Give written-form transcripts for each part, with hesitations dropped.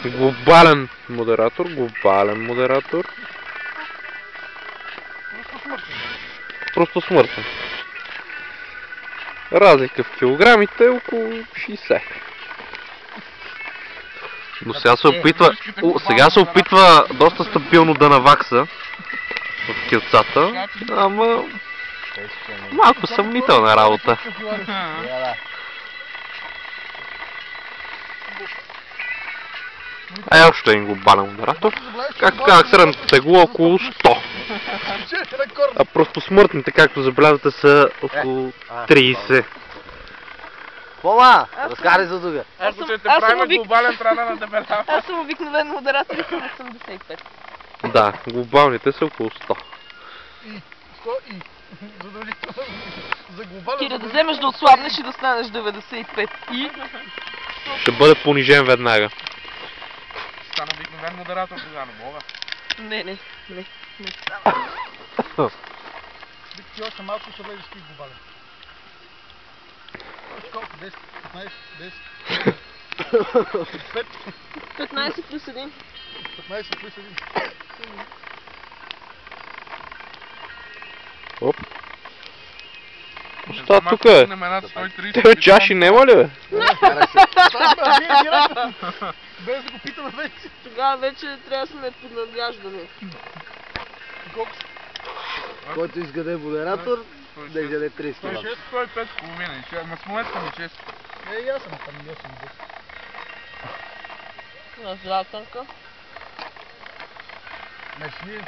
Глобален модератор, глобален модератор. Просто смъртен. Разлика в килограмите е около 60. Но сега се опитва доста стабилно да навакса в килцата, ама малко съмнителна работа. Още един глобален модератор. Както казах, средната тегло около 100. А просто смъртните, както забелязвате, са около 30. Пома! Разкарай за тук. Ако ще те правим глобален трана на дебела. Аз съм обикновен модератор и съм 85. Да, глобалните са около 100. Кире, да вземеш да отслабнеш и да станеш 95. И? Ще бъде понижен веднага. Стана обикновен модератор тогава, не мога. Не. Ти още малко ще влезеш ти глобален. Колко? 10, 15, 10, 15 плюс 1. 15 плюс 1. Оп. Оста тук е. Тебе чаши нема ли бе? Без да го питаме вече. Тогава вече трябва да сме поднадяждане. Колко? Който иска да е модератор, да изяде 30 кг. 106, 105 половина. Ма с монетка ми чест. И аз съм там, аз съм без. На златанка. Мерси.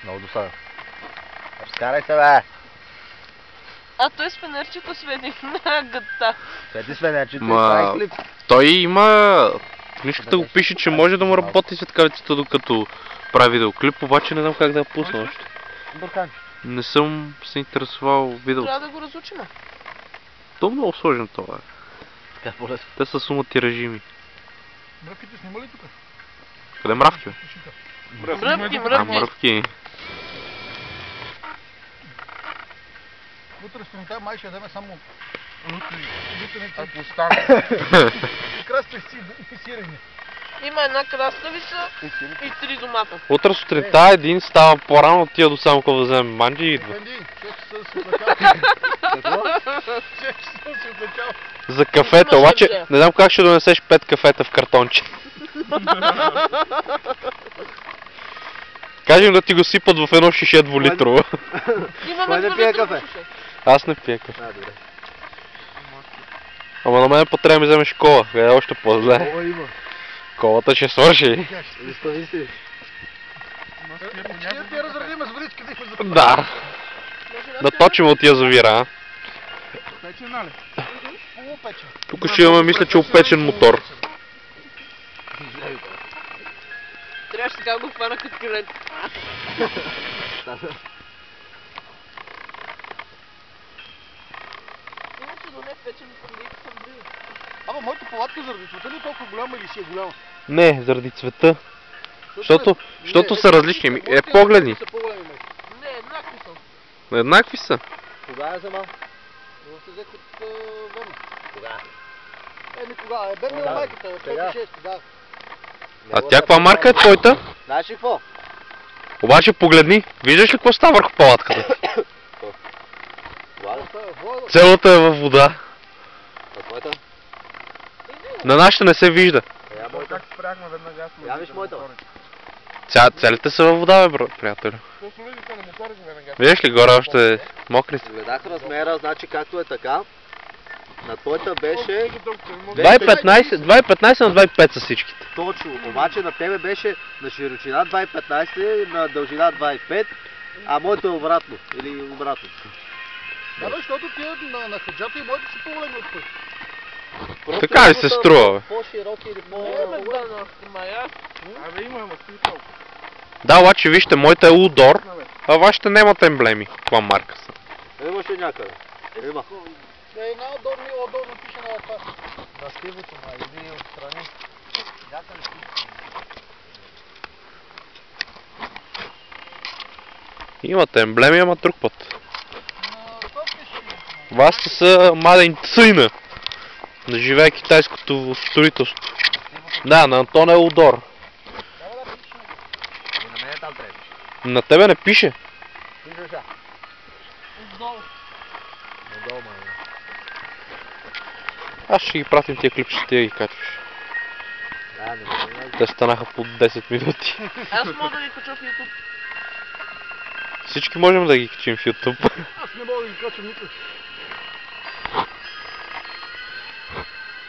Много досадно. Разкарай се, бе! А той с фенерчето свети на гъдта. Свети с фенерчето и прави клип. Той има... Книжката го пише, че може да му работи светкавицата докато прави видеоклип, обаче не знам как да я пусна още. Бурканче. Не съм се интересувал видеото. Трябва да го разучим. То много сложно това е. Така по-лесно. Те са сумати режими. Мръвките снима ли тук? Къде мравки бе? Мръвки. Мръвки. Утре сутринта май ще дадем само Ако остане. краставици и писирани. Има една краставица и 3 домата. Утре сутринта един става по-рано, отива до Самоков да вземе манджи и идва. Енди, 6 часа си отлетял. Какво? 6 часа си отлетял. За кафета, обаче не знам как ще донесеш 5 кафета в картонче. Кажем да ти го сипат в едно шише 2-литрово. Имаме не пие кафе? Аз не пия кафе. Добре. Ама на мен по-трябва да ми вземеш кола, е още по-зле. О, има. Колата ще свърши. Изпави си. Ще ти я разредим с водичка да има за... Да. Да точим от язовира, а? Пече, нали? Полупече. Тук ще имаме, мисля, че опечен мотор. Трябваше така го хвана като кред. Иначе до не печен колите съм бил. Ама моята палатка заради цвета ли е толкова голяма или си е голяма? Не, заради цвета. Защото са различни. Погледни. Не, еднакви са. Еднакви са. Кога я взема? Но се взех от Верна. Кога? Никога. Верна е майката, 5-6, да. А тя каква марка е твоята? Знаеш ли какво? Обаче погледни. Виждаш ли какво става върху палатката? Целата е във вода. А твоята? На нашата не се вижда. Я моята. Как спряхме веднага? Я виж моята. Целите са във вода, бе, приятелю. Послужите на моторите веднага. Виждаш ли горе още мокри са? Гледах размера, значи както е така. На твоята беше 2,15 на 2,5 са всичките. точно, обаче на тебе беше на широчина 2,15, на дължина 2,5, а моето е обратно, или обратно. Да, защото тия на хаджата и моите са по-големи от път. Така ли се струва, бе? По-широки или по... Еме да на мая. Абе има толкова. Да, обаче вижте, моята е Удор, а вашите нямат емблеми. Това марка са. Имаше някъде. Има. Най-отдолу пише на това. На скивото, или отстрани. Някъде си. Имате емблеми, ама друг път. Вашите са Маден Цина. Да живее китайското строителство. Да, на Антон Елодор. И на мене там трябва. На тебе не пише. Пише ша. Отдолу. Надолу, май. Аз ще ги пратим тия клипчета и ги качваш. Да, не. Те станаха по 10 минути. Аз мога да ги кача в YouTube. Всички можем да ги качим в YouTube. Аз не мога да ги качам никой.